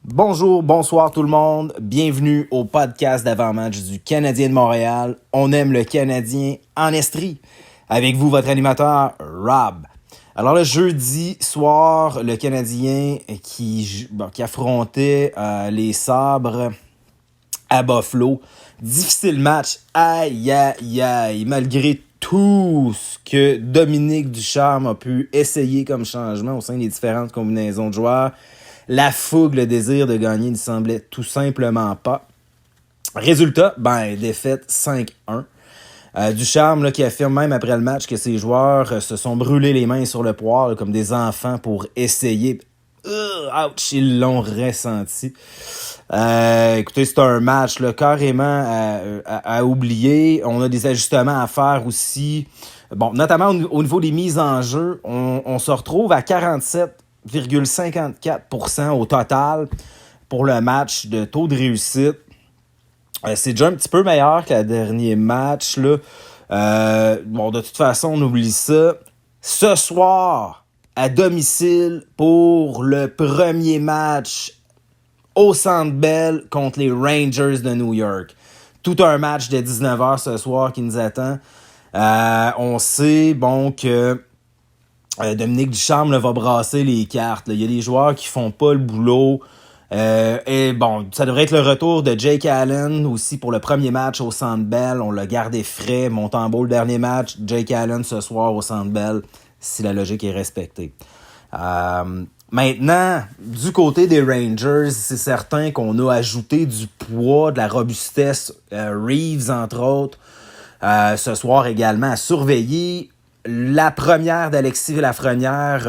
Bonjour, bonsoir tout le monde. Bienvenue au podcast d'avant-match du Canadien de Montréal. On aime le Canadien en Estrie. Avec vous, votre animateur, Rob. Alors le jeudi soir, le Canadien qui affrontait les Sabres à Buffalo. Difficile match. Aïe, aïe, aïe. Malgré tout ce que Dominique Ducharme a pu essayer comme changement au sein des différentes combinaisons de joueurs, la fougue, le désir de gagner ne semblait tout simplement pas. Résultat, défaite 5-1. Ducharme qui affirme même après le match que ses joueurs se sont brûlés les mains sur le poêle comme des enfants pour essayer. Ouch, ils l'ont ressenti. Écoutez, c'est un match carrément à oublier. On a des ajustements à faire aussi. Bon, notamment au niveau des mises en jeu, on se retrouve à 47,54% au total pour le match de taux de réussite. C'est déjà un petit peu meilleur que le dernier match. De toute façon, on oublie ça. Ce soir, à domicile, pour le premier match au Centre Bell contre les Rangers de New York. Tout un match de 19h ce soir qui nous attend. On sait, que Dominique Ducharme va brasser les cartes. Il y a des joueurs qui font pas le boulot. Ça devrait être le retour de Jake Allen aussi pour le premier match au Centre Bell. On l'a gardé frais. Montembeault, le dernier match. Jake Allen ce soir au Centre Bell, si la logique est respectée. Maintenant, du côté des Rangers, c'est certain qu'on a ajouté du poids, de la robustesse. Reeves, entre autres, ce soir également à surveiller. La première d'Alexis Lafrenière,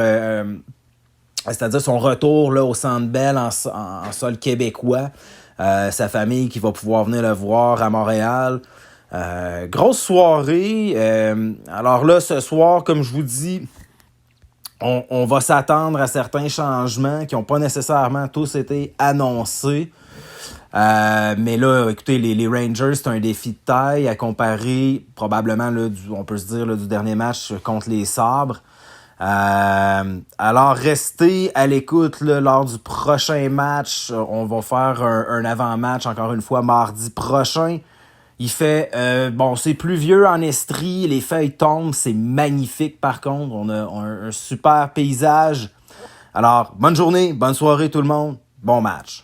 c'est-à-dire son retour au Centre Bell en sol québécois. Sa famille qui va pouvoir venir le voir à Montréal. Grosse soirée. Alors là, ce soir, comme je vous dis, on va s'attendre à certains changements qui n'ont pas nécessairement tous été annoncés. Mais là, écoutez, les Rangers, c'est un défi de taille à comparer probablement, on peut se dire, du dernier match contre les Sabres. Alors, restez à l'écoute lors du prochain match. On va faire un avant-match, encore une fois, mardi prochain. Il fait, c'est pluvieux en Estrie, les feuilles tombent, c'est magnifique par contre. On a un super paysage. Alors, bonne journée, bonne soirée tout le monde, bon match.